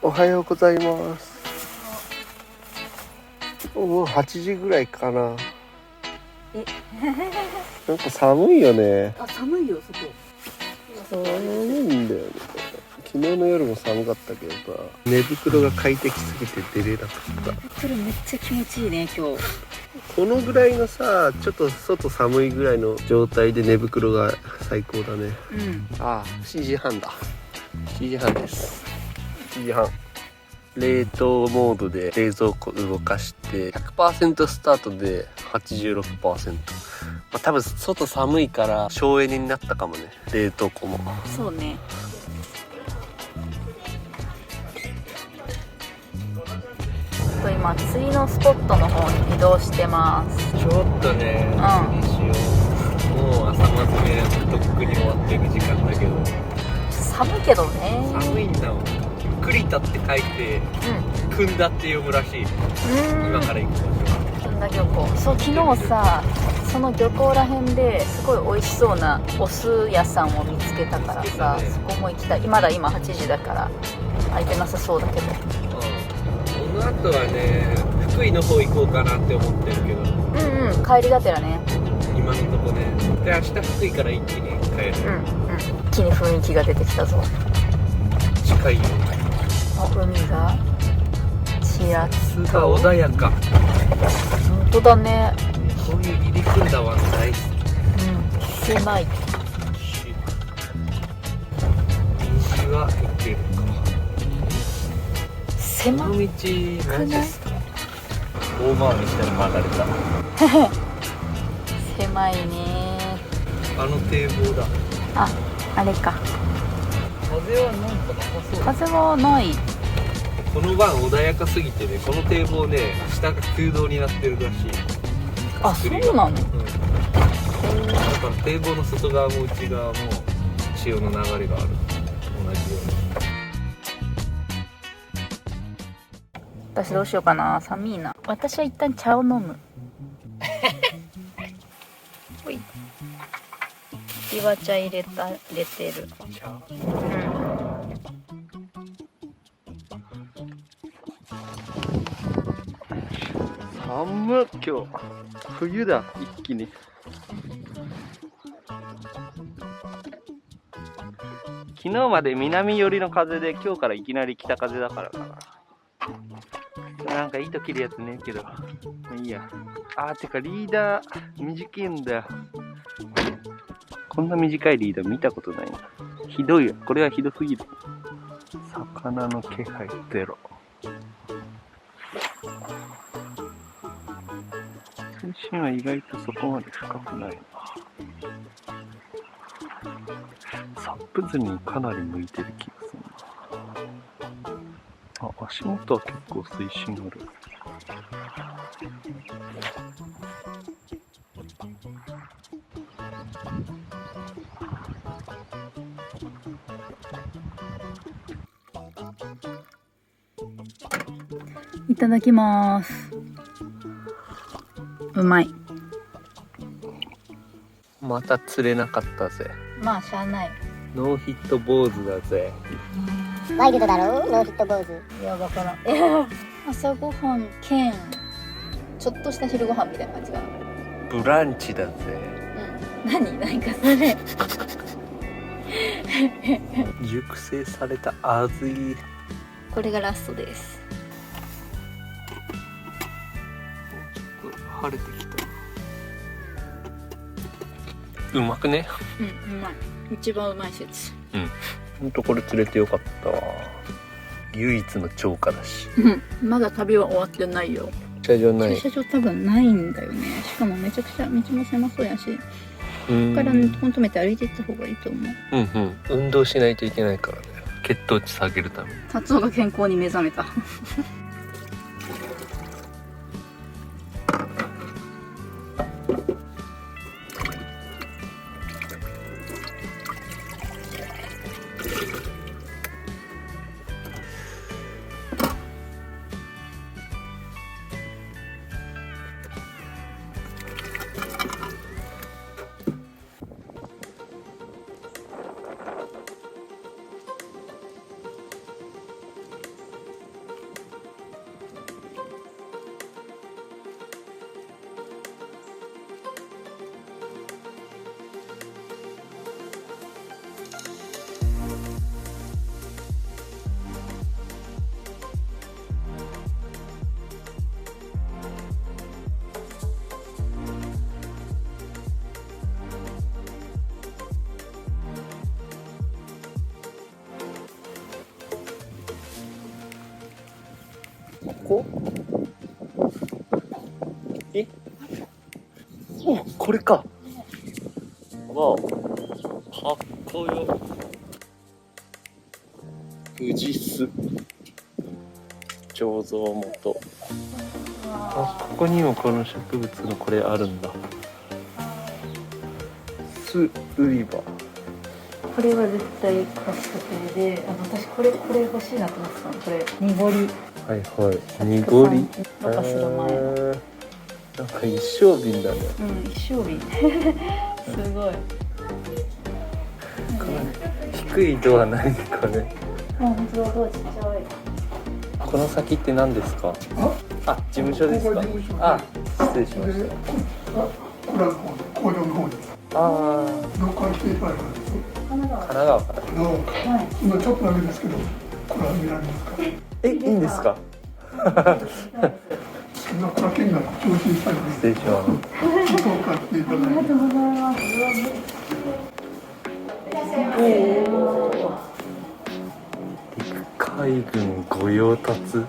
おはようございます。もう8時ぐらいかな。なんか寒いよね。あ、寒いよそこ。寒いんだよね。昨日の夜も寒かったけどさ、寝袋が快適すぎて出れなかった。これめっちゃ気持ちいいね今日。このぐらいのさ、ちょっと外寒いぐらいの状態で寝袋が最高だね。ああ、7時半だ。7時半です。7時半。冷凍モードで冷蔵庫動かして 100% スタートで 86%、多分外寒いから省エネになったかもね、冷凍庫も。そうね。今次のスポットの方に移動してます。ちょっとね、次しよう。もう朝まずめとっくに終わっていく時間だけど、寒いけどね。寒いんだもん。栗田って書いて汲んだって読むらしい。今から行く場所。汲んだ漁港。そう、昨日さ、その漁港らへんですごい美味しそうなお酢屋さんを見つけたからさ、ね、そこも行きたい。まだ今8時だから空いてなさそうだけど、この後はね、福井の方行こうかなって思ってるけど、帰りがてらね、今のとこね。で、明日福井から一気に帰る。一気に雰囲気が出てきたぞ。近いよ。海がちらっと穏やか。本当だね。こういう入り組んだ湾大好き。狭い。西は行けるか。狭この道何ですか？大回りしたら曲がれた。狭いね。あの堤防だ。あれか。風はなんかなさそう。風はない。この湾穏やかすぎてね、この堤防ね、下が空洞になってるらしい。あ、そうなの？だから堤防の外側も内側も潮の流れがある。同じように。私どうしようかな。寒いな。私は一旦茶を飲む。ほい。岩茶入れてる。寒っ、今日冬だ、一気に。昨日まで南寄りの風で、今日からいきなり北風だからかな。なんか糸切るやつねえけど、いいや。てかリーダー短いんだよ。こんな短いリーダー見たことないな。ひどいよ、これはひどすぎる。魚の気配ゼロ。水深は意外とそこまで深くないな。サップ図にかなり向いてる気がするな。足元は結構水深ある。いただきます。うまい。また釣れなかったぜ。まあしゃあない。ノーヒット坊主だぜ。ワイルドだろう、ノーヒット坊主。いや、だから朝ごはん兼ちょっとした昼ごはんみたいな感じかな。ブランチだぜ。なんかそれ熟成されたあずい。これがラストです。ちょっと晴れてきた。うまくね。うまい。一番うまい説。ほんとこれ釣れてよかったわ。唯一の釣果だし。まだ旅は終わってないよ。駐車場ない。駐車場多分ないんだよね。しかもめちゃくちゃ道も狭そうやし、ここからね、止めて歩いていった方がいいと思う。運動しないといけないからね。血糖値下げるために。達夫が健康に目覚めた。こ？え？お、これか。わあ、かっこよ。富士巣醸造元。あ、ここにもこの植物のこれあるんだ。巣売り場。これは絶対コストコで、私これ欲しいなと思ってたの。これ濁り。はいはい。濁り。ろ過する前の。なんか一升瓶だね。うん、一升瓶。すごい。低いドア何これ。あ、本当だ、ドアちっちゃい。この先って何ですか？あ、事務所ですか？あ、失礼しました。裏の方で、工場の方に。ああ。どこから来ていただいたんですか？神奈川から。はい。今ちょっとだけですけど、これは見られますか？いいんですか？今から県外調子したので、失礼します。どうかっていただいて。ありがとうございます。陸海軍御用達。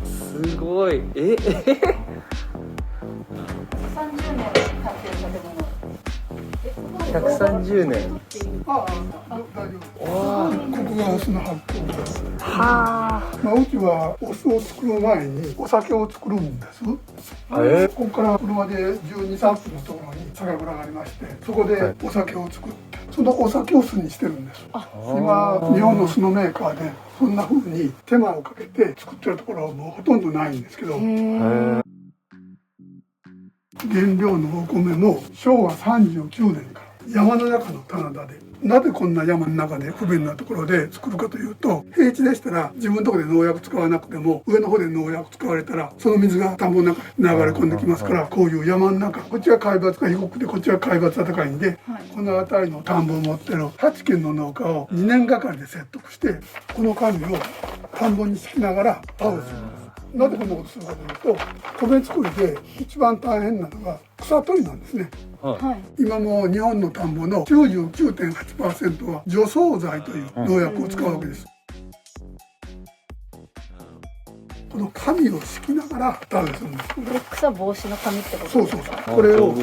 すごい。30年経ってる建物。130年。ああ、大丈夫。わここがオスの発酵です。あ。はうちはお酢を作る前にお酒を作るんです。あ。ここから車で12、3分のところに酒蔵がありまして、そこでお酒を作って、そのお酒を酢にしてるんです。今日本の酢のメーカーでそんな風に手間をかけて作ってるところはもうほとんどないんですけど、原料のお米も昭和39年から山の中の棚田で、なぜこんな山の中で不便なところで作るかというと、平地でしたら自分のところで農薬使わなくても上の方で農薬使われたらその水が田んぼの中に流れ込んできますから、こういう山の中、こっちは海抜が低くてこっちは海抜が高いんで、この辺りの田んぼを持ってる8軒の農家を2年がかりで説得して、この紙を田んぼに敷きながら田植えするんです。なぜこんなことするかというと、米作りで一番大変なのが草取りなんですね。はい。今も日本の田んぼの 99.8% は除草剤という農薬を使うわけです。この紙を敷きながら田植えするんです。これ草防止の紙ってことそうですか？そうそう。これを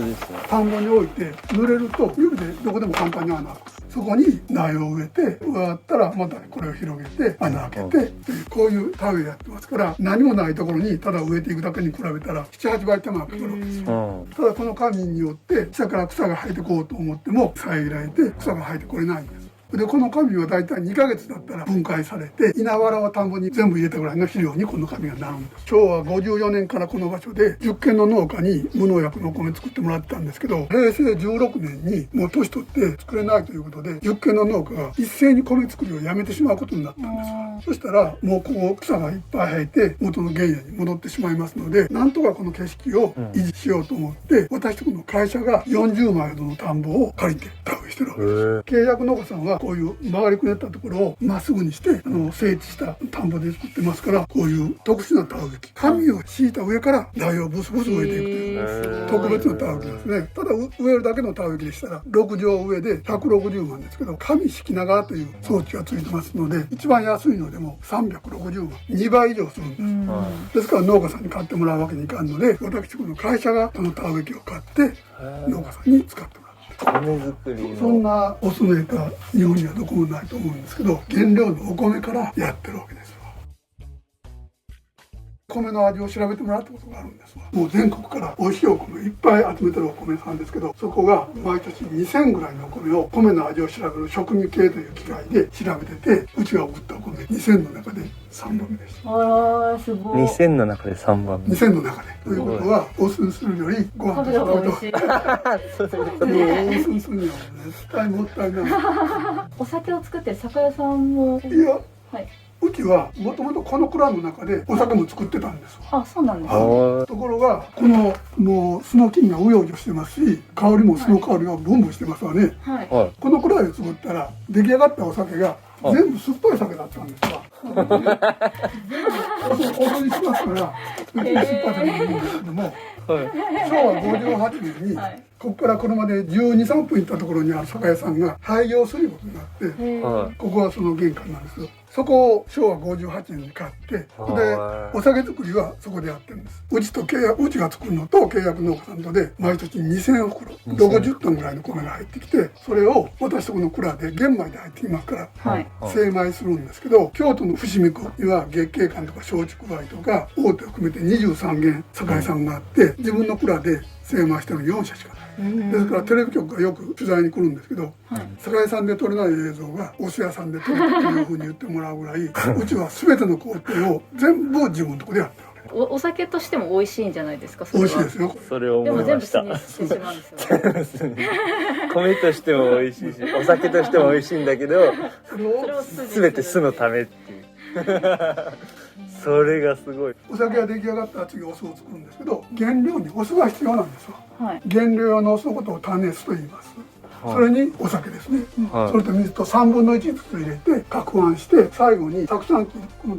田んぼに置いて濡れると指でどこでも簡単に穴開く。そこに苗を植えて、植わったらまたこれを広げて穴開けて、こういう田植えやってますから、何もないところにただ植えていくだけに比べたら 7、8倍手間がかかるわけですよ。ただこの紙によって下から草が生えてこうと思っても遮られて草が生えてこれないんです。でこの紙はだいたい2ヶ月だったら分解されて、稲わらを田んぼに全部入れたぐらいの肥料にこの紙がなるんです。昭和54年からこの場所で10軒の農家に無農薬のお米作ってもらってたんですけど、平成16年にもう年取って作れないということで10軒の農家が一斉に米作りをやめてしまうことになったんです。そしたらもうここ草がいっぱい生えて元の原野に戻ってしまいますので、なんとかこの景色を維持しようと思って、私とこの会社が40枚ほどの田んぼを借りて田植えしてるわけです。契約農家さんはこういう曲がりくねったところをまっすぐにして整地した田んぼで作ってますから、こういう特殊な田植え機、紙を敷いた上から苗をブスブス植えていくという特別な田植え機ですね。ただ植えるだけの田植え機でしたら6畳上で160万ですけど、紙敷きながらという装置がついてますので、一番安いのでも360万、2倍以上するんです。ですから農家さんに買ってもらうわけにいかんので、私この会社がこの田植え機を買って農家さんに使ってもらう。米作りのそんなお酢メーカー日本にはどこもないと思うんですけど、原料のお米からやってるわけですわ。米の味を調べてもらったことがあるんですわ。もう全国から美味しいお米いっぱい集めてるお米さんですけど、そこが毎年2000ぐらいのお米を米の味を調べる食味計という機械で調べてて、うちが送ったお米2000の中で3番目でした。あー、すごい。2000の中で3番目。2000の中でということは、お酢にするよりご飯と食べた方が美味しい。お酢にするには絶対もったいない。お酒を作ってる酒屋さんも。いや、はい。うちはもともとこの蔵の中でお酒も作ってたんですわ。あ、そうなんですね。ところがこのもう酢の菌がうようよしてますし、香りも酢の香りがブンブンしてますわね。はい。はい。この蔵で作ったら出来上がったお酒が全部酸っぱい酒だったんですわ。お酢にしますから別に酸っぱい酒でもいいんですけども、昭和58年にここから車で12、3分行ったところにある酒屋さんが廃業することになって、ここはその玄関なんですよ。そこを昭和58年に買って、でお酒作りはそこでやってるんです。うちが作るのと契約農家さんとで毎年2000袋60トンぐらいの米が入ってきて、それを私とこの蔵で玄米で入ってきますから、精米するんですけど、京都の伏見区には月桂冠とか松竹梅とか大手を含めて23軒酒屋さんがあって、自分の蔵で精米してるの4社しかない。ですからテレビ局がよく取材に来るんですけど、酒屋さんで撮れない映像がお酢屋さんで撮るというふうに言ってもらうぐらい、うちは全ての工程を全部自分のところでやってるわけ。お酒としても美味しいんじゃないですか。美味しいですよ。それを思いました。でも全部酢にしてしまうんですよ。米としても美味しいし、お酒としても美味しいんだけど、全て酢のためっていう。それがすごい。お酒が出来上がったら次お酢を作るんですけど、原料にお酢が必要なんですよ。原料用のお酢のことを種酢と言います。それにお酒ですね、それと水と3分の1ずつ入れて攪拌して、最後にたくさん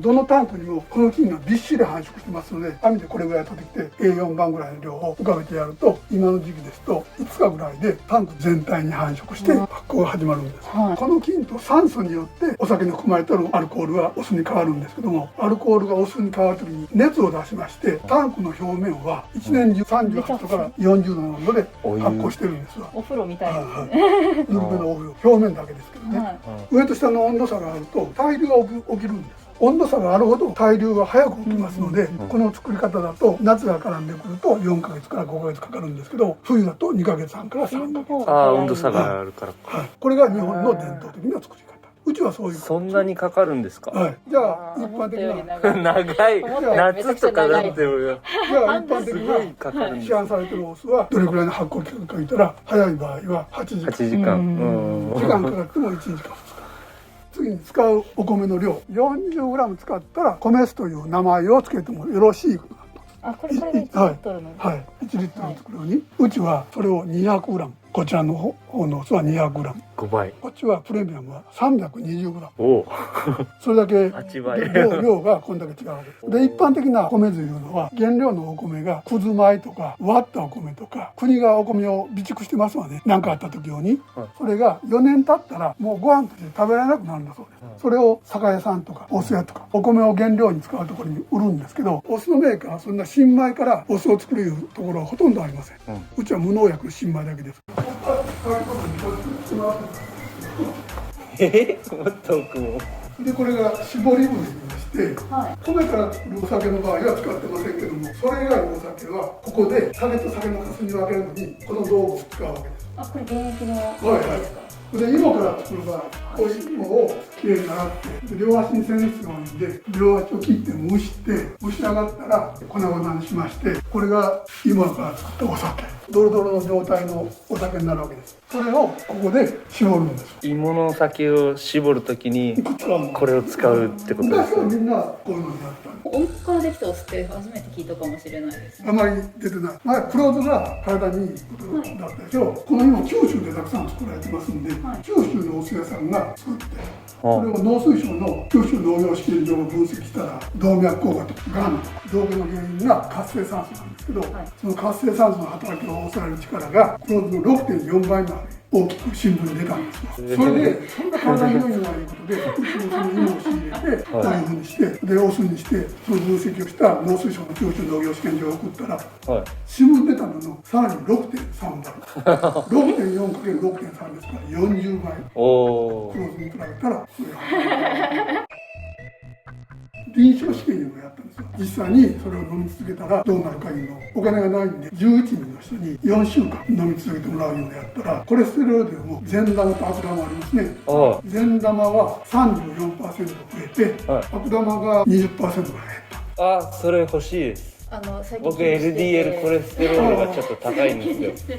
どのタンクにもこの菌がびっしり繁殖してますので、網でこれぐらい取ってきて A4 番ぐらいの量を浮かべてやると、今の時期ですと5日ぐらいでタンク全体に繁殖して発酵が始まるんです、この菌と酸素によってお酒に含まれているアルコールがお酢に変わるんですけども、アルコールがお酢に変わる時に熱を出しまして、タンクの表面は1年中38度から40度の温度で発酵してるんですわ。お風呂みたいですね。ぬるめのお風呂、表面だけですけどね、上と下の温度差があると対流が起きるんです。温度差があるほど対流が早く起きますので、この作り方だと夏が絡んでくると4ヶ月から5ヶ月かかるんですけど、冬だと2ヶ月半から3ヶ月。温度差があるから、これが日本の伝統的な作り方。うちはそういう。そんなにかかるんですか。じゃあ一般的な長い夏とかだってじゃあ一般的な市販されてるお酢はどれくらいの発酵期間か言ったら、早い場合は8時間時間かかっても1時間2日。次に使うお米の量 40g 使ったら米酢という名前をつけてもよろしい。これが1リットルの1リットル作るのに、うちはそれを 200g、こちらの方のお酢は 200g、 5倍。こっちはプレミアムは 320g。 おそれだけ8倍量がこんだけ違うわけです。で一般的な米というのは、原料のお米がくず米とか割ったお米とか、国がお米を備蓄してますわね、何かあった時用に、それが4年経ったらもうご飯として食べられなくなるんだそうです、それを酒屋さんとかお酢屋とかお米を原料に使うところに売るんですけど、お酢のメーカーはそんな新米からお酢を作るところはほとんどありません、うちは無農薬の新米だけです。もっと奥も。でこれが絞り分にまして、米から作るお酒の場合は使ってませんけども、それ以外のお酒はここで酒と酒の粕に分けるのにこの道具を使うわけです。これ現役ので芋から作る場合、こういう芋をきれいに洗って、両端に線が多いんで両端を切って蒸して蒸し上がったら粉々にしまして、これが芋から作ったお酒、ドロドロの状態のお酒になるわけです。それをここで絞るんです。芋の酒を絞るときにこれを使うってことですか。昔はみんなこういうのにやった。お肉からできたお酢って初めて聞いたかもしれないです、あまり出てない。前黒酢が体にいいことだったでしょ、この今九州でたくさん作られてますんで、九州のお酢屋さんが作って、それを農水省の九州農業試験場を分析したら、動脈硬化とかがんとか動脈の原因が活性酸素なんですけど、その活性酸素の働きを抑える力が黒酢の 6.4 倍もある。大きく新聞に出たんですよ。それでそんな体に良いのがいいことで、うちもその芋を仕入れてこういうふうにして、でお酢にしてその分析をした農水省の九州農業試験場を送ったら、新聞出たののさらに 6.3 倍6.4 かける 6.3 ですから40倍。黒酢に比べたらそれが臨床試験にもやったんですよ。実際にそれを飲み続けたらどうなるかいうのを、お金がないんで11人の人に4週間飲み続けてもらうようにやったら、コレステロールでも善玉と悪玉ありますね。善玉は 34% 増えて、悪玉が 20% が減った。それ欲しいです。僕 LDL コレステロールがちょっと高いんですよ。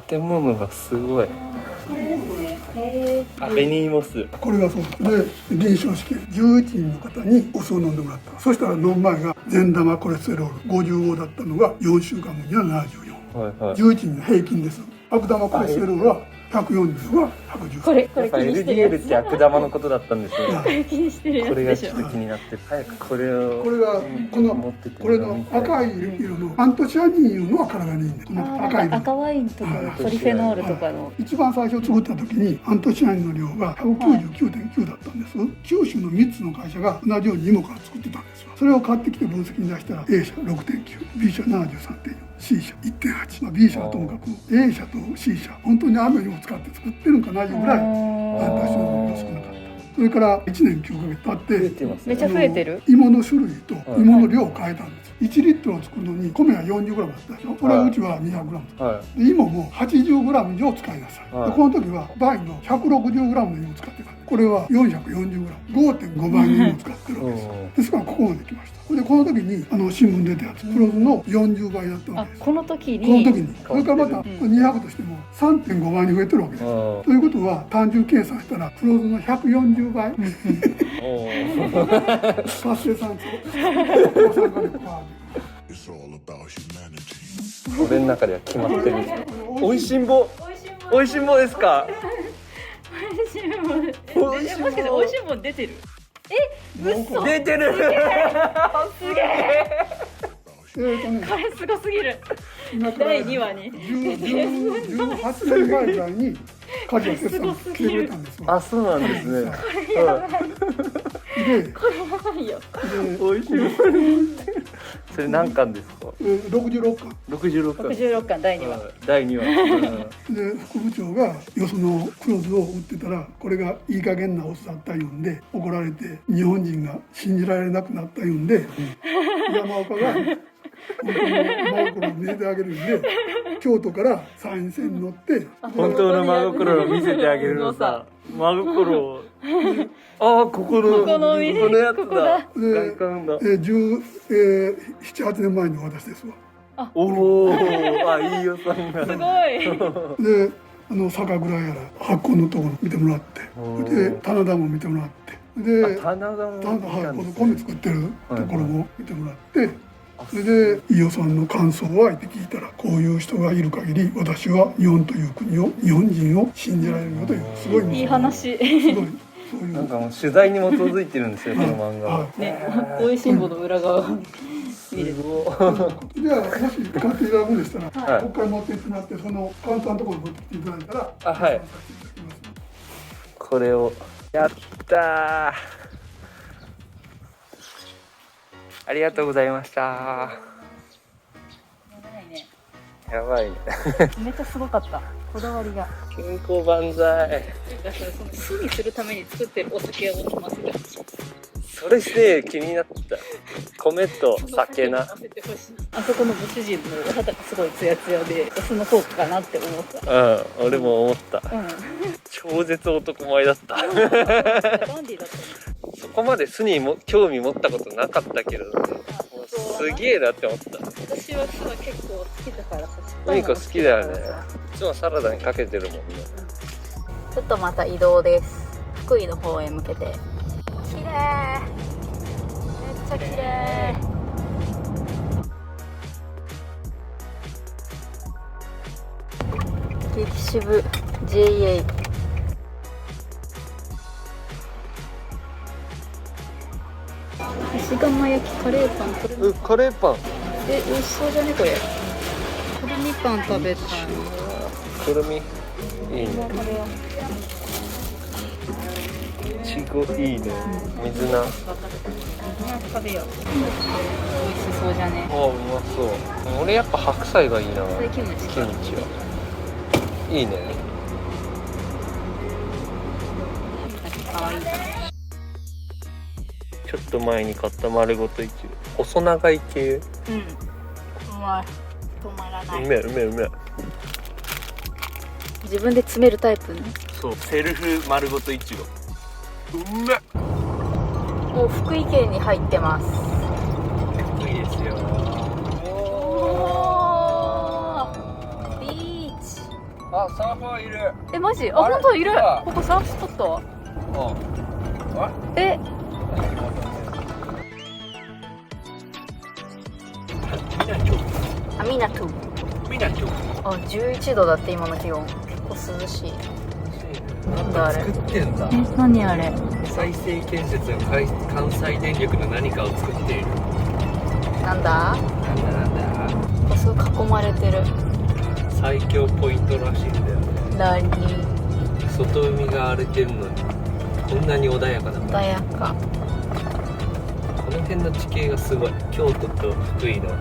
建物がすごい。紅芋酢。これがそうで、臨床試験11人の方にお酢を飲んでもらった。そしたら飲む前が善玉コレステロール55だったのが4週間後には74、11人の平均です。悪玉コレステロールは140は110。これやっぱ気にしてるや LDL って悪玉のことだったんですね。これ気にしてるやこれがつでしょちょっと気になってる。早くこれをこれがこの持ってってこれの赤い色のアントシアニンいうのは体にいいんで、この赤い色赤ワインとかのポリフェノールとかの一番最初作った時にアントシアニンの量が 199.9 だったんです。九州の3つの会社が同じように芋から作ってたんですよ。それを買ってきて分析に出したら A 社 6.9、B 社 73.4、C 社 1.8、まあ、B 社はともかく A 社と C 社本当にあの芋を使って作ってるんかないうぐらいアントシアニンの量が少なかった。それから1年9ヶ月経ってめっちゃ増えてる。芋の種類と芋の量を変えたんです。1リットルを作るのに米は 40g だったでしょ。これはうちは 200g。はで芋も 80g 以上使いなさい。はいでこの時は倍の 160g の芋を使ってた。これは 440g、5.5 倍の芋を使ってるわけです。ですからここまで来ました。でこの時に新聞出たやつ黒酢の40倍だったわけです。この時このに時にそれからまた200としても 3.5 倍に増えてるわけです。ということは単純計算したら黒酢の140倍達成産地抗酸化力がある。俺の中では決まってる。おいしんぼ。おいしんぼですか。もしかしておいしいもん出てる。嘘。出てる。すげえ。これすごすぎる。第2話に18年前ぐらいに梶谷哲さんが来てくれたんですよ。あ、そうなんですね。で、これやばいよ。おいしいもん。それ何巻ですか。66巻。 66巻第2話。第2話。で副部長がよその黒酢を売ってたらこれがいい加減なお酢だったいうんで怒られて日本人が信じられなくなったいうんで山岡が本当の真心を見せてあげるんで京都から山陰線に乗って本当の真心を見せてあげるのさ。真心を。ああ、ここのお店やつここだだ。外観だ。 17、8年前の私ですわ。おお、あ、いいよさんが。すごい。で酒蔵やら発酵のところ見てもらってで棚田も見てもらってで棚田も見たんですね。米作ってるところも見てもらってそれで飯尾さんの感想はって聞いたらこういう人がいる限り私は日本という国を日本人を信じられるよというすごいいい話。すごいそういうなんかもう取材に基づいてるんですよ、この漫画は。ね、おいしんぼの裏側を見る。じゃあもし買っていただくんでしたら、ここから持っていってもらってそのカウンターのところに持ってきていただいたらあ、はい。これをやったー。ありがとうございましたー。やばいね。めっちゃすごかった。こだわりが。健康万歳。酢にするために作ってるお酒を飲ませてほしい。それして気になった。米と酒な。あそこのご主人のお肌がすごいツヤツヤでお酢の効果かなって思った。うん、俺も思った。うん。超絶男前だった。ダンディーだったね。そこまで酢にも興味持ったことなかったけど、ね、もうすげえなって思った。私は酢は結構好きだから。みこ好きだよね。いつもサラダにかけてるもんね。ちょっとまた移動です。福井の方へ向けて。綺麗。めっちゃ綺麗。激渋 JA。石窯焼きカレーパン。これカレーパン。美味しそうじゃねこれ。くるみパン食べたい。くるみいいね。いちごいいね。水菜。食べよう。美味しそうじゃね。あ、うまそう。俺やっぱ白菜がいいな。これキムチ。キムチはいいね。可愛い。ちょっと前に買った丸ごといちご。細長い系。うん。うまい。止まらない。うめえうめえうめえ。自分で詰めるタイプね。そう、セルフ丸ごといちご。うめえ。もう福井県に入ってます。いいですよ。おー、ビーチ。あ、サーファーいる。え、マジ？あ、本当いる。ここサーフスポット。え、あ、港。あ、11度だって今の気温。構涼しい。なんか作ってんだ。何あれ。再生建設が関西電力の何かを作っている。なんだなんだ。すごい囲まれてる。最強ポイントらしいんだよ。何？外海が荒れてるのにこんなに穏やかだ。穏やか。この辺の地形がすごい。京都と福井の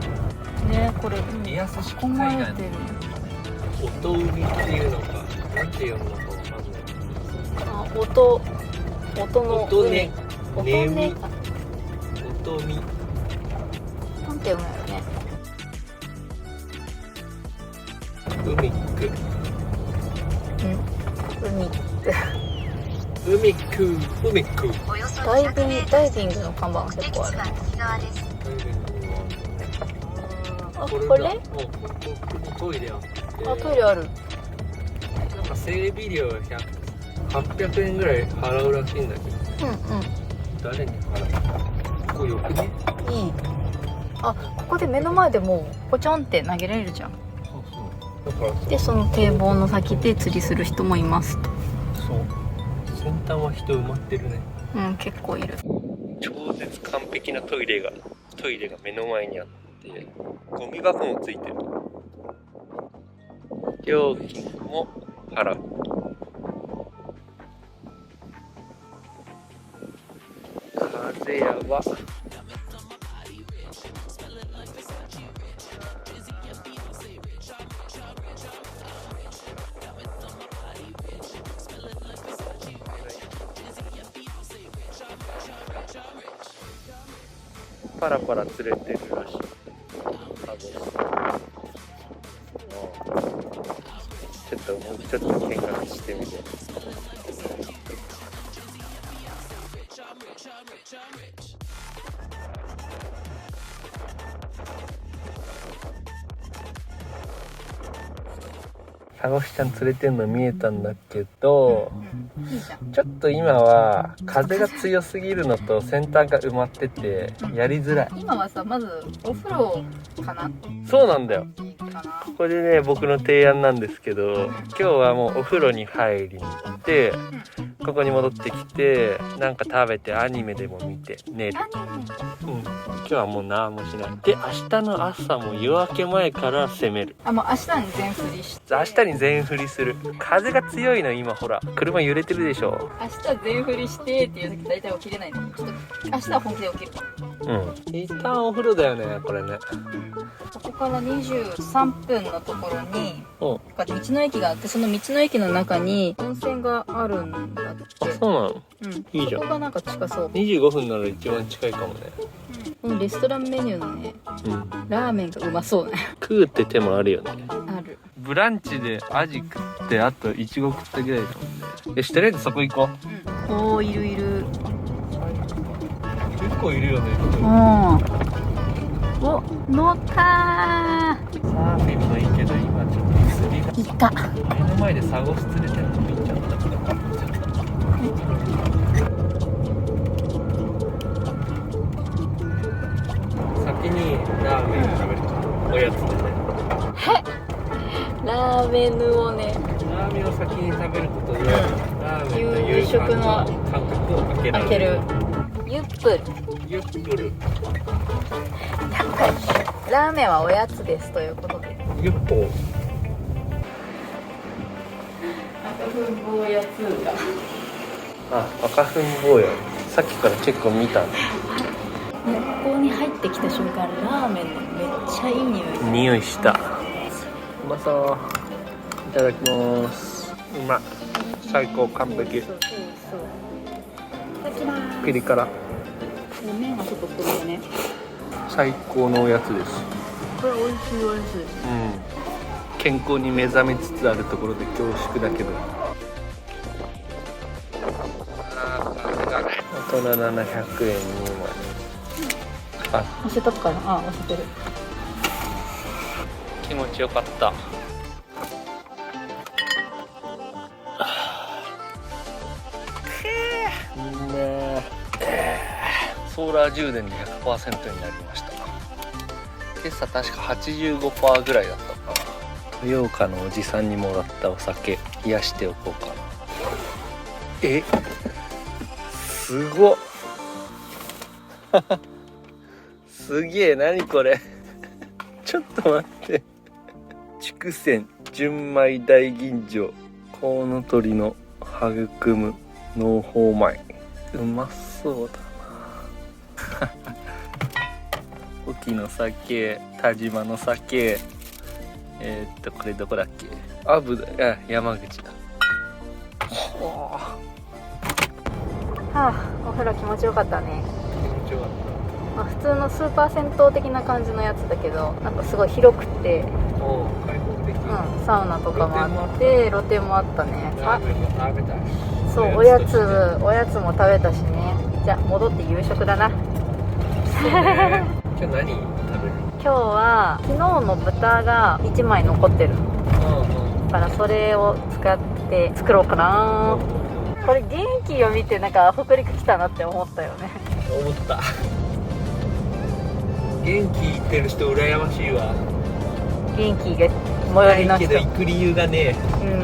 ね、これリアス式囲ま海岸れてる。音海っていうのかなんて読むのかわかんない。あ、音の海。音ね。音ねね。音海。なんて読むんやろね。海ック。海。海ック。海ック。ダイビングの看板が結構ある。あ、これ？ここトイレあって。あ、トイレある。なんか整備料800円ぐらい払うらしいんだけど。誰に払う？ここよくね？いい。あ、ここで目の前でもうポチョンって投げられるじゃん。だからで、その堤防の先で釣りする人もいますと。そう。先端は人埋まってるね。結構いる。超絶完璧なトイレが目の前にあってゴミ箱もついてる。料金も払う。風やば。パラパラ釣れてるらしい。もうちょっと見学してみて。サゴシちゃん釣れてんの見えたんだけど、ちょっと今は風が強すぎるのと先端が埋まっててやりづらい。今はさ、まずお風呂かな。そうなんだよ。かな。これでね、僕の提案なんですけど、今日はもうお風呂に入りに行ってここに戻ってきてなんか食べてアニメでも見て寝る。今日はもう何もしないで、明日の朝も夜明け前から攻める。あ、もう明日に全振りして。明日に全振りする。風が強いの今、ほら車揺れてるでしょ。明日全振りしてっていう時大体起きれないの。ちょっと明日は本気で起きる。一旦お風呂だよねこれね。ここから23分のところに道の駅があって、その道の駅の中に温泉があるんだって。あ、そうなの。いいじゃん。ここがなんか近そう。25分なら一番近いかもね。このレストランメニューのね、ラーメンがうまそうね。食うって手もあるよね。ある。ブランチでアジ食ってあとイチゴ食ったぐらいだもんね。よし、とりあえずそこ行こう。おー、いるいる。結構いるよね。お、乗ったー。サーフィンもいいけど今ちょっと釣りがいた。目の前でサゴス釣れてるの見ちゃった。先にラーメンを食べるおやつでね。ラーメンをね。ラーメンを先に食べることで、ラーメンの夕食の感覚を開けられる。ゆっぷり。ゆっくり。ラーメンはおやつですということで。ゆっぽ。赤ふんぼうやつが。あ、赤ふんぼうや。さっきから結構見た。ここに入ってきた瞬間、ラーメンのめっちゃいい匂い。匂いした。うまそう。いただきます。うまい。最高、完璧。ピリ辛。麺がちょっとくるよね。最高のおやつです。これ美味しい美味しい。健康に目覚めつつあるところで恐縮だけど。大人700円2枚。あ、押せたかな。あ、押せてる。気持ちよかった。ソーラー充電で 100% になりました。今朝確か 85% ぐらいだったかな。豊岡のおじさんにもらったお酒冷やしておこうかな。すごっすげえ、何これちょっと待って。筑前純米大吟醸コウノトリの育む農法米、うまそうだな沖の酒、田島の酒、これどこだっけ、アブだ、あ、山口だ。はあ、お風呂気持ちよかったね。気持ちよかっまあ、普通のスーパー銭湯的な感じのやつだけど、なんかすごい広くて、た。おー、開放的。サウナとかもあって露店もあったね。ラーメンも食べたし。そう、おやつも食べたしね。じゃあ戻って夕食だな。そうね。今日何食べる？今日は昨日の豚が1枚残ってるだから、それを使って作ろうかな。これ元気を見てなんか北陸来たなって思ったよね。思った。元気いってる人羨ましいわ。元気が最寄りの人。ないけど行く理由がね。うん。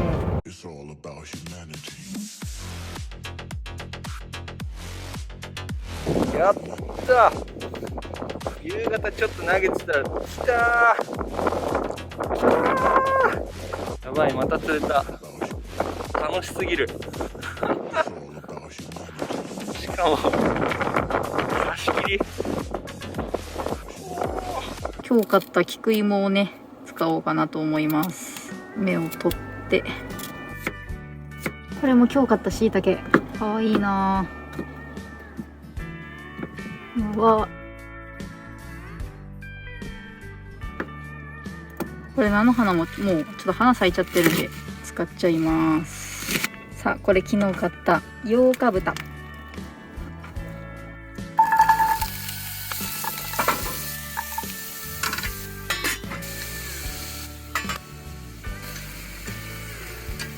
やったー。夕方ちょっと投げてたら来たー。やばい、また釣れた。楽しすぎるしかも貸し切り。今日買った菊芋をね使おうかなと思います。芽を取って、これも今日買った椎茸、かわいいな。うわ、これ菜の花ももうちょっと花咲いちゃってるんで使っちゃいます。さあ、これ昨日買ったようか豚。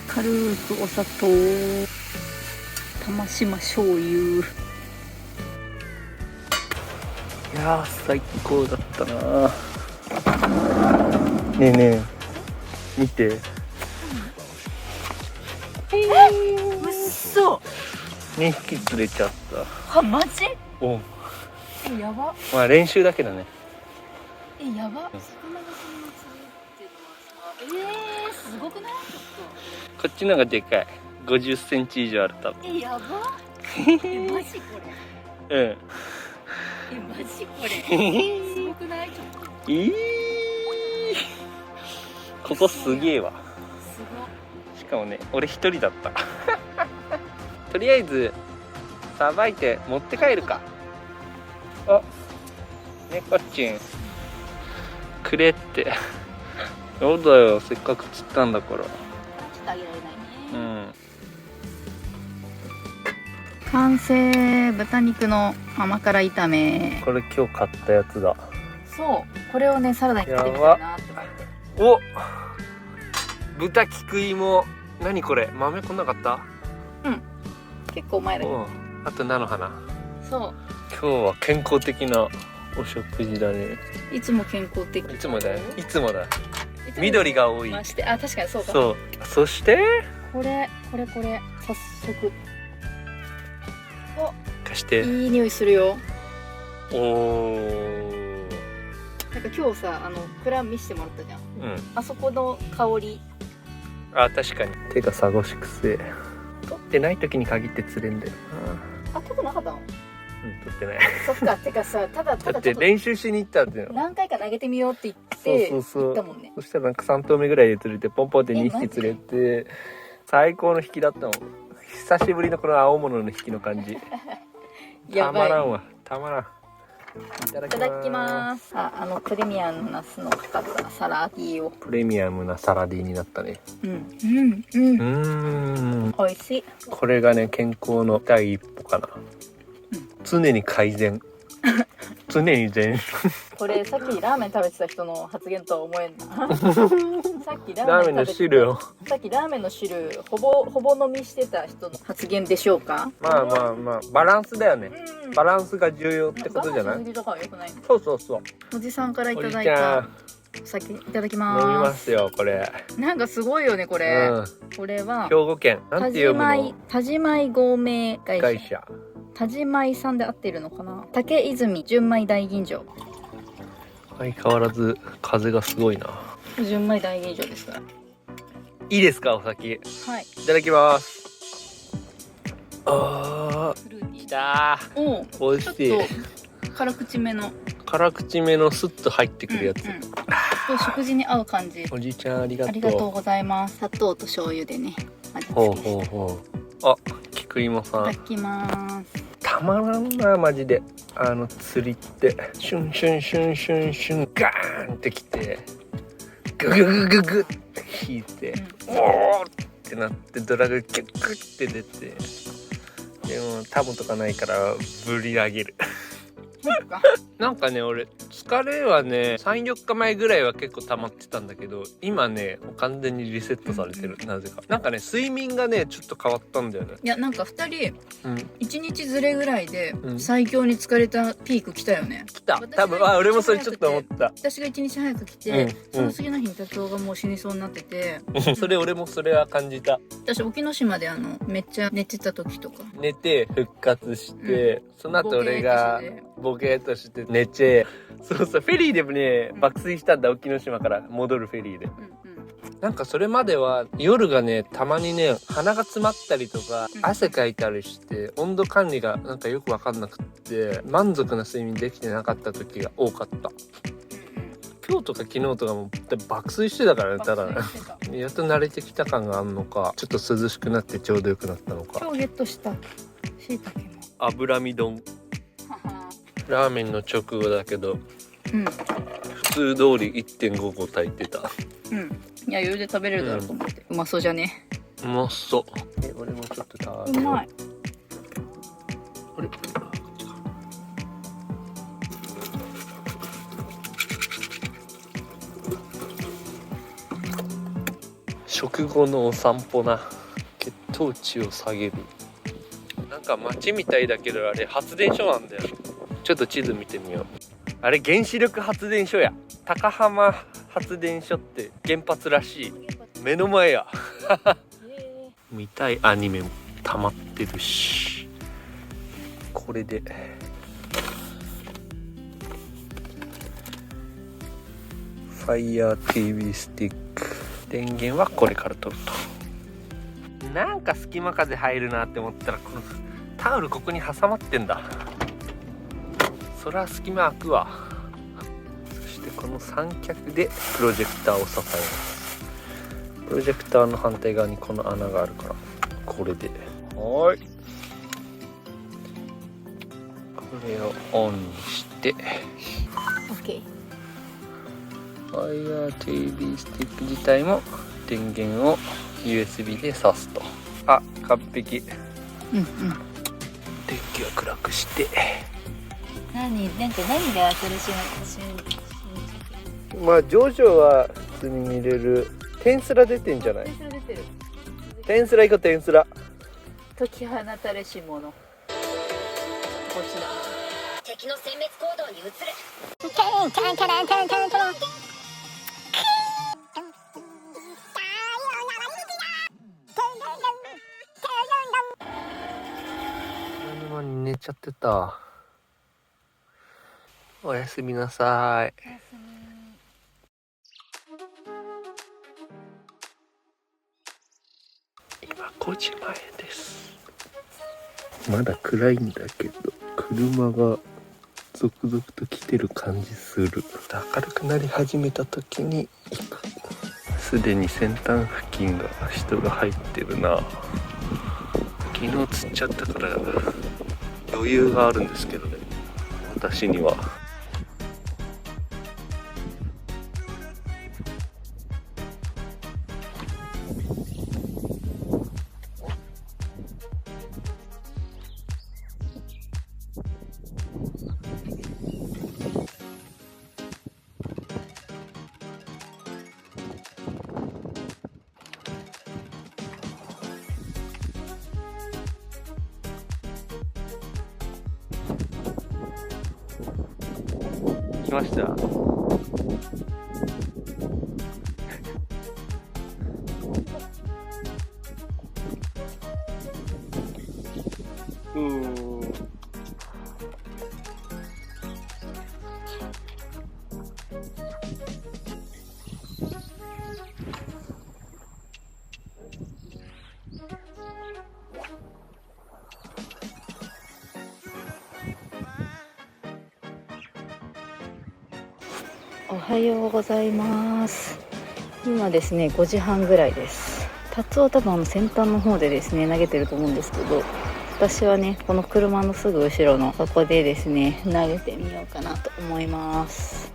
軽くお砂糖、玉島醤油。いやー、最高だったな。ねえねえ見て。うっそ。2匹釣れちゃった。あ、マジ？お、やば。まあ練習だけどね。やば。魚がそんな釣れるっていうのはさ、すごくない？ちょっこっちのがでかい。50センチ以上ある多分。と。やば。マジこれ。うん。マジこれ。すごくない？ちょっと。ここすげえわ。すご。しかもね、俺一人だったとりあえずさばいて持って帰るか。あ、猫ちんくれってそうだよ、せっかく釣ったんだから。ちょっとあげられないね。うん。完成、豚肉の甘辛炒め。これ今日買ったやつだ。そう、これをねサラダにかけてみたいなって思って。お、豚菊芋。何これ、豆こんなかった？結構前だけど。あと菜の花。そう。今日は健康的なお食事だね。いつも健康的。いつもだよ、いつもだ。緑が多い。まして、あ、確かにそうか。そう。そしてこれ早速。貸して。いい匂いするよ。おー。なんか今日さ、クラン見してもらったじゃん。うん。あそこの香り。あ、確かに。手がサゴシくせえ。取ってない時に限って釣れんだよな。あ、取ってなかったの？うん、取ってない。そっか、てかさ、ただだってちょっと練習しに行ったっていうの。何回か投げてみようって言ってそう行ったもんね。そしたらなんか3投目ぐらいで釣れてポンポンって2匹釣れて最高の引きだったもん。久しぶりのこの青物の引きの感じ。やばい。たまらんわ、たまらん。いただいただきます。プレミアムなナスのかかったサラディを。プレミアムなサラディになったね。美味しい。これがね、健康の第一歩かな。常に改善。常に善。これさっきラーメン食べてた人の発言とは思えんな。さっきラーメンの汁を。さっきラーメンの汁ほぼ飲みしてた人の発言でしょうか。まあまあまあ、バランスだよね。バランスが重要ってことじゃない？我慢しすぎとかは良くない。そうそうそう。おじさんからいただいおじちゃたんお酒いただき飲みまますすよこれ。なんかすごいよねこれ、これは兵庫県なんて読むの？田島井合名会会社社。田島井さんで合ってるのかな。竹泉純米大吟醸。相変わらず風がすごいな。純米大吟醸ですから。いいですかお酒。はい。いただきます。あフルーティーきたおー。美味しい。ちょっと辛口めの辛口めのスッと入ってくるやつ。うんうん、食事に合う感じ。おじいちゃんありがとう。ありがとうございます。砂糖と醤油でね味付ほうけして。ほうほう。あ、菊芋さんいただきます。たまらんなマジで。釣りってシュンシュンシュンシュンシュンガーンってきてグググググって引いて、おーってなってドラグキュッキュッって出て、でもタブとかないからぶり上げる。なんかね俺疲れはね 3,4 日前ぐらいは結構溜まってたんだけど、今ね完全にリセットされてる、なぜか。なんかね睡眠がねちょっと変わったんだよね。いやなんか2人うん1日ずれぐらいでうん最強に疲れたピーク来たよね。来た多分。俺もそれちょっと思った。私が1日早く来て、うんその次の日に達夫がもう死にそうになってて、それ俺もそれは感じた。私沖ノ島でめっちゃ寝てた時とか寝て復活して、その後俺がボケーっとして寝て、そうそうフェリーでもね爆睡したんだ、沖ノ島から戻るフェリーで。うんなんかそれまでは夜がねたまにね鼻が詰まったりとかうん汗かいたりして温度管理がなんかよく分かんなくって満足な睡眠できてなかった時が多かった。今日とか昨日とかも爆睡してたからね。ただねやっと慣れてきた感があるのか、ちょっと涼しくなってちょうどよくなったのか。今日ゲットした椎茸も脂身丼、ラーメンの直後だけどうん普通通り 1.5 個炊いてた。うんいや余裕で食べれるだろうと思って、うまそうじゃね。うまそう。俺もちょっと食べようまい。あれ食後のお散歩な。血糖値を下げる。なんか街みたいだけどあれ発電所なんだよ。ちょっと地図見てみよう。あれ原子力発電所や。高浜発電所って原発らしい。目の前や。見たいアニメも溜まってるし、これでFire TV スティック、電源はこれから取ると。なんか隙間風入るなって思ったらこのタオルここに挟まってんだ。そら隙間開くわ。そしてこの三脚でプロジェクターを支えます。プロジェクターの反対側にこの穴があるから、これではいこれをオンにして OK。 Fire TV スティック自体も電源を USB で挿すと。あ、完璧。うんうん。電気は暗くして、何が新しいの？まあジョジョは普通に見れる。テンスラ出てんじゃない？出てる。テンスラ行こう。テンスラ解き放たれし者。こっちだ。敵の殲滅行動に移る。車に寝ちゃってた。おやすみなさい。今5時前です。まだ暗いんだけど車が続々と来てる感じする。明るくなり始めた時に行く。すでに先端付近が人が入ってるな。昨日釣っちゃったから余裕があるんですけどね、私には。来ました。おはようございます。今ですね5時半ぐらいです。タツを多分先端の方でですね投げてると思うんですけど、私はねこの車のすぐ後ろのそこでですね投げてみようかなと思います。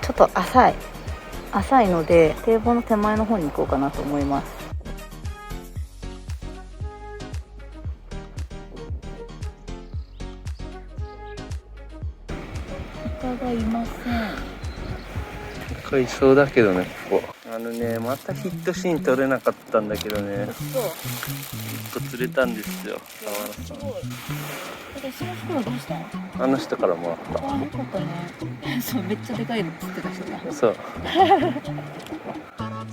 ちょっと浅いので堤防の手前の方に行こうかなと思います。イカがいません。これいそうだけどね、ここ。またヒットシーン取れなかったんだけどね。そう。1個釣れたんですよ。すごい。その袋どうしたの？あの人からもらった。あ、よかったね。そう、めっちゃでかいの釣ってた人だ。そう。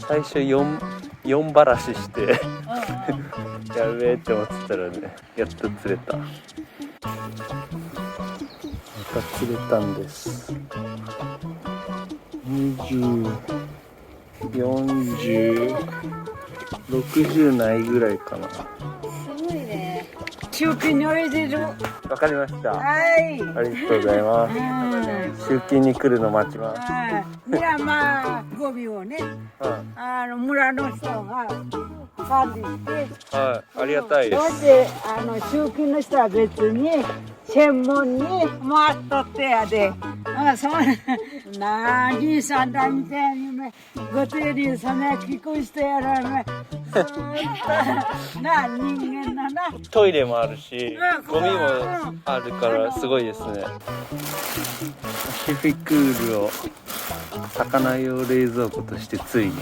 最初4ばらししてやべえって思ってたらね、やっと釣れた。また釣れたんです。20、40、60ないぐらいかな。すごいね。集金においでる。わかりました。はい。ありがとうございます。集金に来るの待ちます。いや、まあゴミをね、村の人が管理して、はい、ありがたいでそす。れで集金の人は別に専門に回っとってやで。そんな兄さんだみたいにね、ご丁寧そんな聞く人やらね。な人間だな。トイレもあるし、ゴミもあるからすごいですね。パシフィックールを魚用冷蔵庫としてついに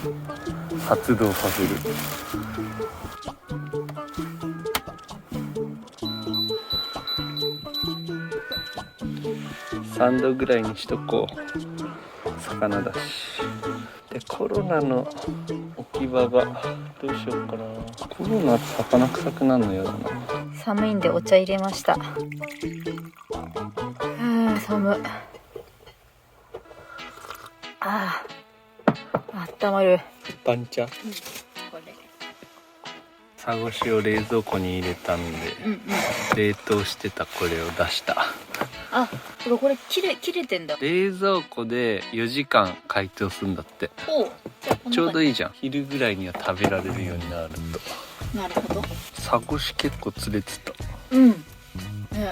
発動させる。3度ぐらいにしとこう。魚だし。で、コロナの置き場がどうしようかな。コロナって魚臭くなるのよな。寒いんでお茶入れました。寒い。あったまる。番茶。これ。サゴシを冷蔵庫に入れたんで、冷凍してたこれを出した。あ、これ切れてんだ。冷蔵庫で4時間解凍するんだって。おう、ちょうどいいじゃん。昼ぐらいには食べられるようになると。なるほど。サゴシ結構釣れてた。うん。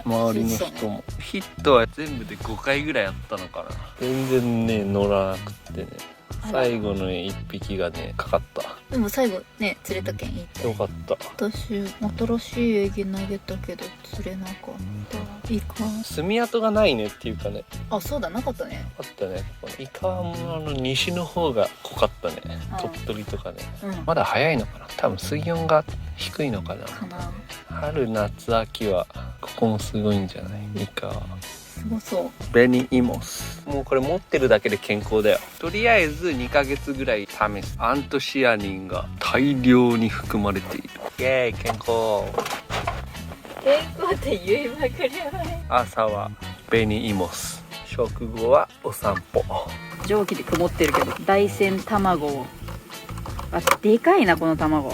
周りの人も。ヒットは全部で5回ぐらいやったのかな。全然ね乗らなくってね。最後の1匹がねかかった。でも最後ね釣れたけんいいって。よかった。私新しいエギ投げたけど釣れなかった。イカ墨跡がないねっていうかね。あ、そうだ、なかったね。あったね。イカはもう西の方が濃かったね。鳥取とかね、まだ早いのかな。多分水温が低いのかな。春夏秋はここもすごいんじゃないイカは。すごそう。ベニイモス。もうこれ持ってるだけで健康だよ。とりあえず2ヶ月ぐらい試す。アントシアニンが大量に含まれている。イエーイ、健康。健康って言いまくりやばい。朝はベニイモス、食後はお散歩。蒸気で曇ってるけど大山卵を。あ、でかいなこの卵。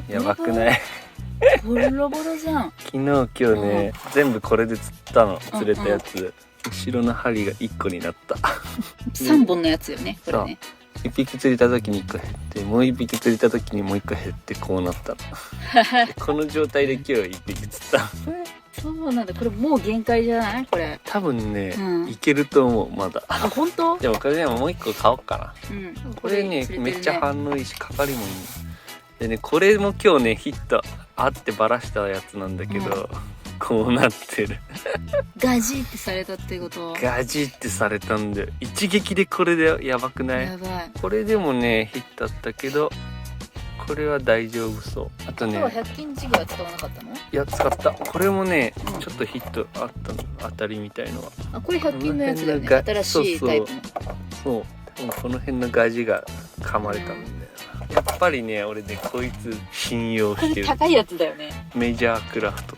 やばくない？ボロボロじゃん。昨日今日ね、全部これで釣ったの。釣れたやつ、後ろの針が1個になった。3本のやつよね、これね。1匹釣れた時に1個減って、もう1匹釣れた時にもう1個減って、こうなったの。この状態で今日1匹釣った。そうなんだ。これもう限界じゃない？これ多分ね、いけると思う。まだ。あ、本当？でもこれでももう1個買おうかな。これね、ね、めっちゃ反応いいし、かかりもいい。でね、これも今日ねヒットあってバラしたやつなんだけど、こうなってる。ガジってされたってこと？ガジってされたんだよ。一撃でこれでやばくない？やばい。これでもねヒットあったけど、これは大丈夫そう。あとね、今日は100均事業は使わなかったの？いや使った。これもね、うんちょっとヒットあったの、当たりみたいのは。あ、これ100均のやつだよね。この辺の新しいタイプの。そう、多分この辺のガジが噛まれたんだよな。やっぱりね、俺ねこいつ信用こしてる。れ高いやつだよね。メジャークラフト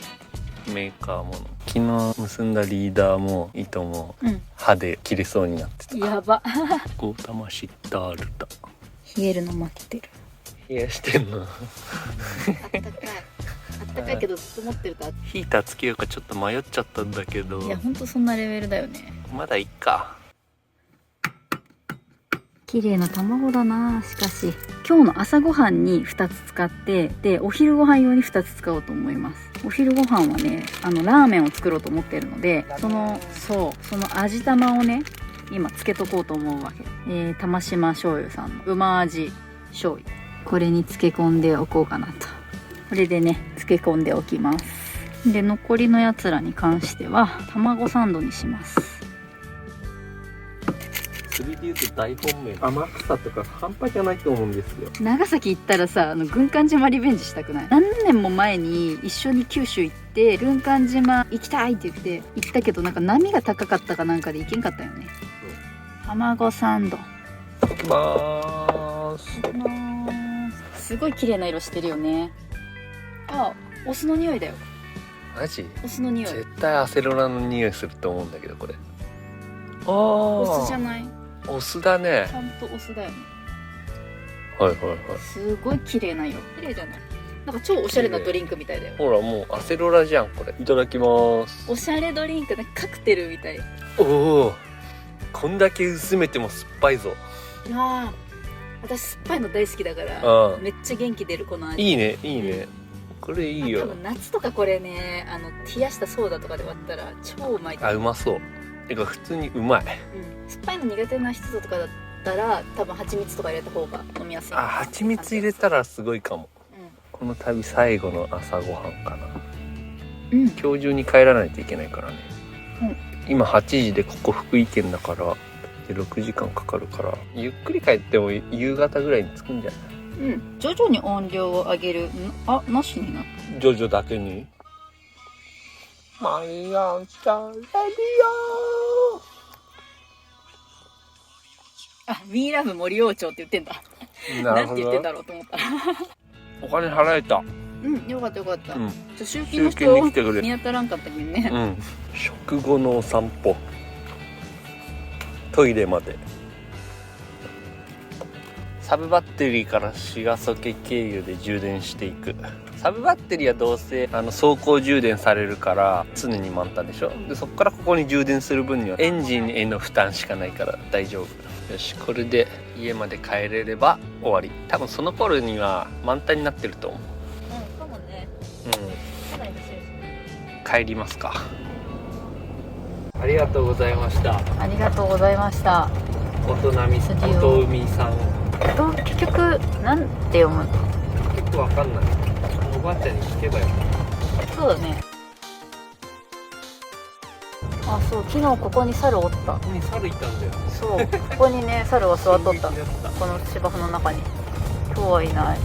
メーカーもの。昨日結んだリーダーも糸もうん。歯で切れそうになってた。やば。ゴータマシッタールタ。冷えるの待ってる。冷やしてんの。あったかい。あったかいけどずっと持ってるとあっヒーターつけようかちょっと迷っちゃったんだけど、いや、ほんとそんなレベルだよね。まだいっか。綺麗な卵だな。しかし今日の朝ごはんに2つ使って、でお昼ご飯用に2つ使おうと思います。お昼ご飯はね、ラーメンを作ろうと思ってるので、その味玉をね今つけとこうと思うわけ。玉島醤油さんのうま味醤油、これに漬け込んでおこうかなと。これでね漬け込んでおきます。で残りのやつらに関しては卵サンドにします。それで言うと大本命天草とか半端じゃないと思うんですよ。長崎行ったらさ、軍艦島リベンジしたくない？何年も前に一緒に九州行って軍艦島行きたいって言って行ったけど、なんか波が高かったかなんかで行けんかったよね。卵サンドいきまーす。すごい綺麗な色してるよね。あ、お酢の匂いだよ。マジ？お酢の匂い。絶対アセロラの匂いすると思うんだけど、これ。お酢じゃない？お酢だねち。ゃんとお酢だよね。はいはいはい。すごい綺麗な色。綺麗じゃない？なんか超おしゃれなドリンクみたいだよ。ほらもうアセロラじゃんこれ。いただきます。おしゃれドリンク、なんかカクテルみたい。おお。こんだけ薄めても酸っぱいぞ。ああ、私酸っぱいの大好きだからうん。めっちゃ元気出るこの味。いいねいいね。これいい多よ。分夏とかこれね、冷やしたソーダとかで割ったら超うまいとあ、思う。うまそう。てか普通にうまい。うん、酸っぱいの苦手な人とかだったら多分蜂蜜とか入れた方が飲みやすい。あ、蜂蜜入れたらすごいかも。この旅最後の朝ごはんかな。うん、うん、今日中に帰らないといけないからね。今8時でここ福井県だからで6時間かかるから、ゆっくり帰っても夕方ぐらいに着くんじゃない？うん、徐々に音量を上げる。あ、なしになった。ジョジョだけに。毎朝レディあ、We Love 森王朝って言ってんだ。オ。ななんて言ってんるほど。だろうと思った。お金払えた。うん、よかったよかった。うん。集金の集金に来人てくれ。見当たらんかったけどね。うん。食後のお散歩。トイレまで。サブバッテリーから茅ヶ崎経由で充電していく。サブバッテリーはどうせ走行充電されるから常に満タンでしょ。でそこからここに充電する分にはエンジンへの負担しかないから大丈夫。よし、これで家まで帰れれば終わり。多分その頃には満タンになってると思う。うん、かもね。かなり走るしね。帰りますか。ありがとうございました。ありがとうございました。音波さん、音海さん。結局なんて読むの？結構わかんない。おばあちゃんに聞けばよ。そうだね。あ、そう、昨日ここに猿おった。ここに猿いたんだよ。そう、ここにね猿が座っとった。衝撃だった。この芝生の中に。今日はいない。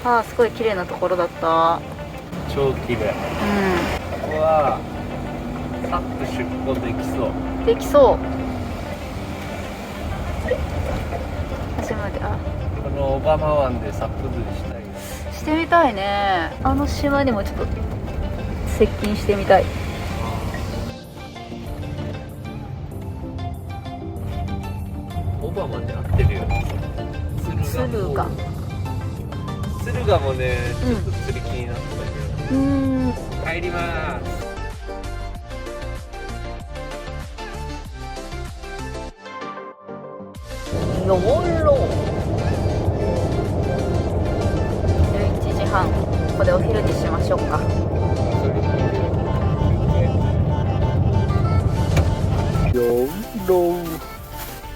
あー、すごい綺麗なところだった。超綺麗。ここはさっと出航できそう。うん、できそう。初めて、あ、この小浜湾でサップ釣りしたい。してみたいね。あの島にもちょっと接近してみたい。小浜で合ってるよね。鶴が。敦賀もね、ちょっと釣り気になってたけど、帰ります。よーろ11時半、ここでお昼にしましょうか。よろ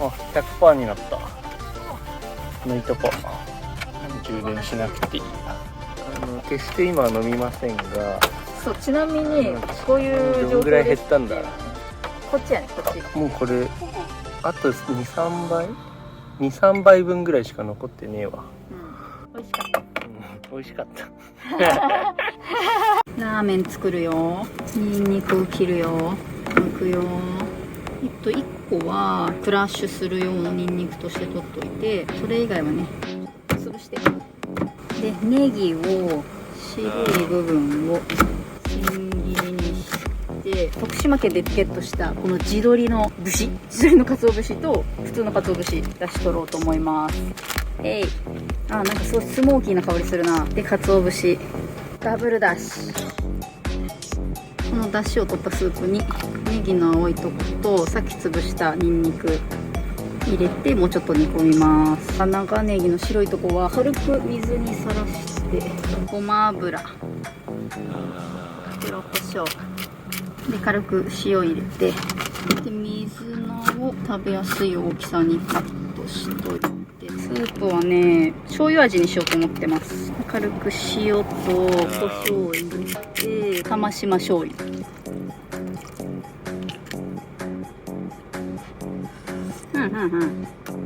あ、100% になった。抜いとこ充電しなくていいや。決して今は飲みませんが、そう、ちなみにこういう状況どんぐらい減でったんだ。こっちやね、こっち。もうこれあと 2,3 倍2,3 倍分ぐらいしか残ってねえわ。美味しかった。美味しかった。ラーメン作るよ。ニンニクを切るよ。剥くよ。1個はクラッシュする用のニンニクとして取っといて、それ以外はね潰して。でネギを白い部分を千切りにして、徳島県でゲットしたこの地鶏の節、地鶏の鰹節と普通の鰹節出し取ろうと思います。あ、なんかすごいスモーキーな香りするな。で鰹節ダブルだし、このだしを取ったスープにネギの青いとことさっき潰したニンニク入れて、もうちょっと煮込みます。長ネギの白いとこは軽く水にさらして、ごま油、黒胡椒で軽く塩入れて、で水菜を食べやすい大きさにカットしといて、スープはね醤油味にしようと思ってます。軽く塩と胡椒を入れて、玉島醤油、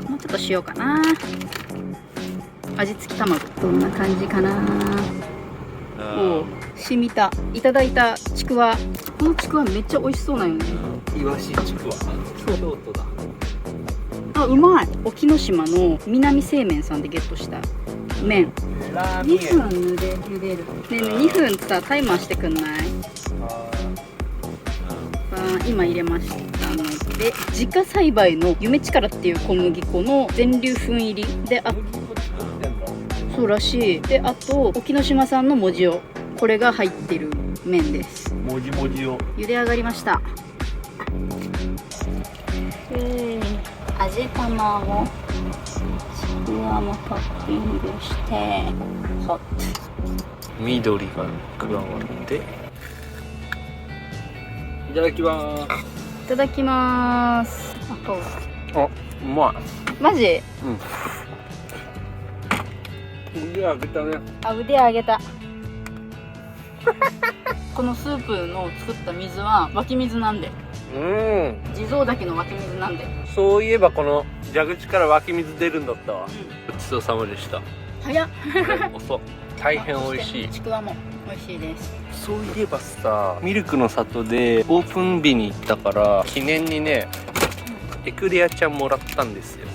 もうちょっと塩かな。味付き卵どんな感じかな。お染みた。いただいたちくわ、このちくわめっちゃ美味しそうなんよね。イワシちくわ、京都だ。あ、うまい。沖ノ島の南製麺さんでゲットした麺。2分茹でる。ねえねえ、2分さタイマーしてくんない？今入れましたので、自家栽培の夢力っていう小麦粉の全粒粉入りで、あ、そうらしい。で、あと沖ノ島産のもじお、これが入ってる麺です。もじもじを茹で上がりました。味玉をちくわもトッピングしてホット。緑が加わっていただきます。いただきます。あ、うまい。マジ？腕上げたね。あ、腕上げた。このスープの作った水は湧き水なんで、地蔵岳の湧き水なんで。そういえばこの蛇口から湧き水出るんだったわ。ごちそうさまでした。早っ。遅っ。大変美味しい。ちくわも美味しいです。そういえばさ、ミルクの里でオープン日に行ったから記念にね、エクレアちゃんもらったんですよ。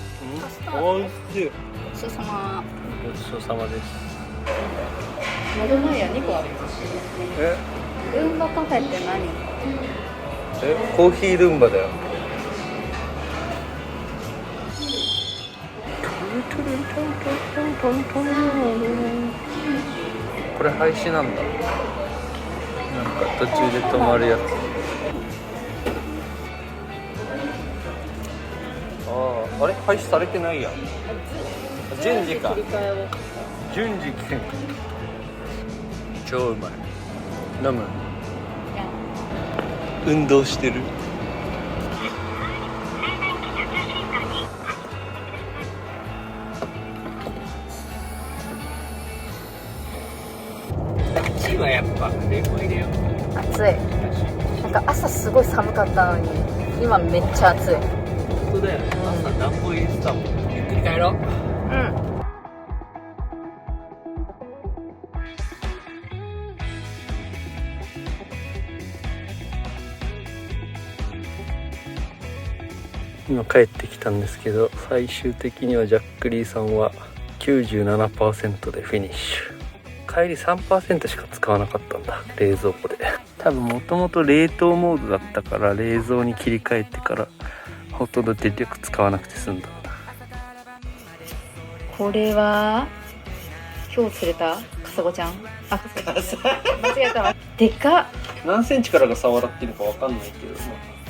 おいしい。ごちそうさま。ごちそうさまです。窓の屋2個あるよ。ルンバカフェって何？コーヒールンバだよ。これ廃止なんだ。なんか途中で止まるやつ。あれ廃止されてないやん。順次か。順次券。超うまい。飲む。運動してる。1はやっぱ冷房入れよう。暑い。なんか朝すごい寒かったのに今めっちゃ暑い。本当だよね。朝暖房入れてたもん。ゆっくり帰ろう。今帰ってきたんですけど、最終的にはジャックリーさんは 97% でフィニッシュ。帰り 3% しか使わなかったんだ、冷蔵庫で。多分もともと冷凍モードだったから冷蔵に切り替えてからほとんど電力使わなくて済んだ。これは今日釣れたカサゴちゃん。あ、間違えたわ。でかっ。何センチからが触らってるかわかんないけど、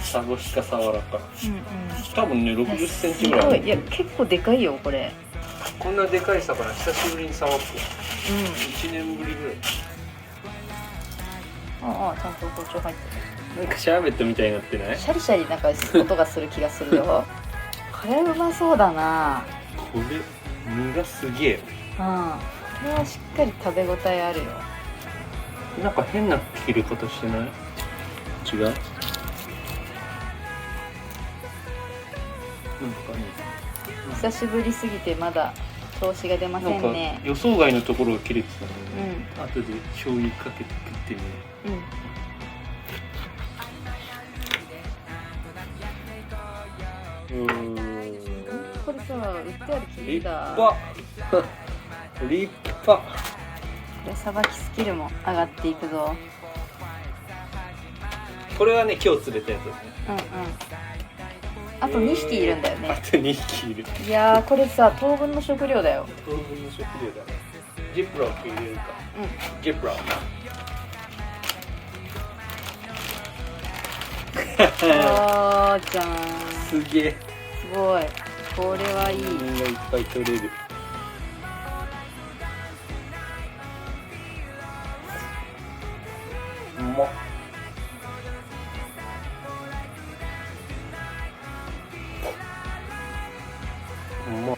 サゴシカサワラか。うんうん多分ね60センチすぐらい。ごい。いや結構でかいよこれ。こんなでかい魚久しぶりに触って。うん。 1年ぶりぐらい。ああちゃんと包丁入ってなんかシャーベットみたいになってないる。シャリシャリなんか音がする気がするよ。これうまそうだな。これ身がすげえ。うん。これはしっかり食べ応えあるよ。なんか変な切り方してない？違う？なんかね久しぶりすぎてまだ調子が出ませなんかんね。予想外のところが切れてたのうで、後で醤油かけて食ってみよんうん。う。これさ売ってある切り立だ。派立派。これさばきスキルも上がっていくぞ。これはね今日釣れたやつですね。うんうん。あと2匹いるんだよあね。と2匹いる。いやーこれさ当分の食料だよ。当分の食料だね。ジップロック入れるか。うん。ジップロック。あーちゃんすげえ。すごい。これはいい。身がいっぱい取れる。うまっ。うまっ。